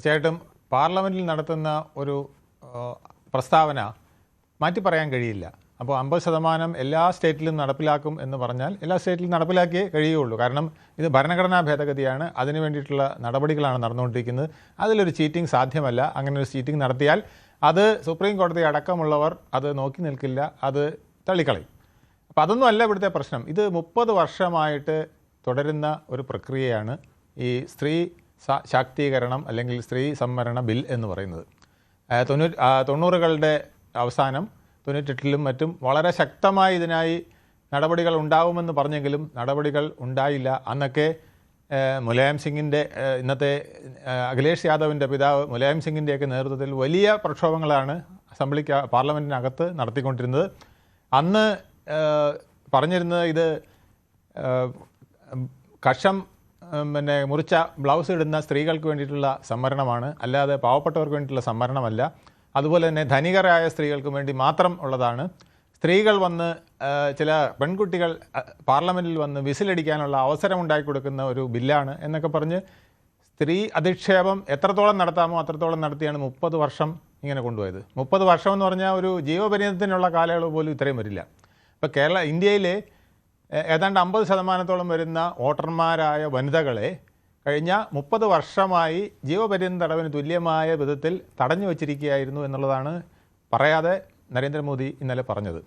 തീർച്ചയായിട്ടും പാർലമെൻറ്റിൽ നടത്തുന്ന ഒരു പ്രസ്താവന മാറ്റി പറയാൻ കഴിയില്ല. അപ്പോൾ 50% എല്ലാ സ്റ്റേറ്റിലും നടപ്പിലാക്കും എന്ന് പറഞ്ഞാൽ എല്ലാ സ്റ്റേറ്റിലും നടപ്പിലാക്കിയേ കഴിയുള്ളൂ. കാരണം ഇത് ഭരണഘടനാ ഭേദഗതിയാണ്, അതിനു വേണ്ടിയിട്ടുള്ള നടപടികളാണ് നടന്നുകൊണ്ടിരിക്കുന്നത്. അതിലൊരു ചീറ്റിംഗ് സാധ്യമല്ല. അങ്ങനെ ഒരു ചീറ്റിംഗ് നടത്തിയാൽ അത് സുപ്രീം കോടതി അടക്കമുള്ളവർ അത് നോക്കി നിൽക്കില്ല, അത് തള്ളിക്കളയും. അപ്പോൾ അതൊന്നും അല്ല ഇവിടുത്തെ പ്രശ്നം. ഇത് 30 വർഷമായിട്ട് തുടരുന്ന ഒരു പ്രക്രിയയാണ് ഈ സ്ത്രീ ശാക്തീകരണം അല്ലെങ്കിൽ സ്ത്രീ സംവരണ ബിൽ എന്ന് പറയുന്നത്. 90കളുടെ അവസാനം 98ലും മറ്റും വളരെ ശക്തമായി ഇതിനായി നടപടികൾ ഉണ്ടാവുമെന്ന് പറഞ്ഞെങ്കിലും നടപടികൾ ഉണ്ടായില്ല. അന്നൊക്കെ മുലായം സിംഗിൻ്റെ ഇന്നത്തെ അഖിലേഷ് യാദവിൻ്റെ പിതാവ് മുലായം സിംഗിൻ്റെയൊക്കെ നേതൃത്വത്തിൽ വലിയ പ്രക്ഷോഭങ്ങളാണ് പാർലമെൻറ്റിനകത്ത് നടത്തിക്കൊണ്ടിരുന്നത്. അന്ന് പറഞ്ഞിരുന്നത് ഇത് കഷം മുറിച്ച ബ്ലൗസ് ഇടുന്ന സ്ത്രീകൾക്ക് വേണ്ടിയിട്ടുള്ള സംവരണമാണ്, അല്ലാതെ പാവപ്പെട്ടവർക്ക് വേണ്ടിയിട്ടുള്ള സംവരണമല്ല. അതുപോലെ തന്നെ ധനികരായ സ്ത്രീകൾക്ക് വേണ്ടി മാത്രം ഉള്ളതാണ്. സ്ത്രീകൾ വന്ന് ചില പെൺകുട്ടികൾ പാർലമെൻറ്റിൽ വന്ന് വിസിലടിക്കാനുള്ള അവസരം ഉണ്ടാക്കി കൊടുക്കുന്ന ഒരു ബില്ലാണ് എന്നൊക്കെ പറഞ്ഞ് സ്ത്രീ അധിക്ഷേപം എത്രത്തോളം നടത്താമോ അത്രത്തോളം നടത്തിയാണ് 30 വർഷം ഇങ്ങനെ കൊണ്ടുപോയത്. 30 വർഷം എന്ന് പറഞ്ഞാൽ ഒരു ജീവപര്യന്തത്തിനുള്ള കാലയളവ് പോലും ഇത്രയും വരില്ല. ഇപ്പോൾ ഇന്ത്യയിലെ ഏതാണ്ട് 50% വരുന്ന വോട്ടർമാരായ വനിതകളെ കഴിഞ്ഞ 30 വർഷമായി ജീവപര്യന്ത തടവിന് തുല്യമായ വിധത്തിൽ തടഞ്ഞു വച്ചിരിക്കുകയായിരുന്നു എന്നുള്ളതാണ് പറയാതെ നരേന്ദ്രമോദി ഇന്നലെ പറഞ്ഞത്.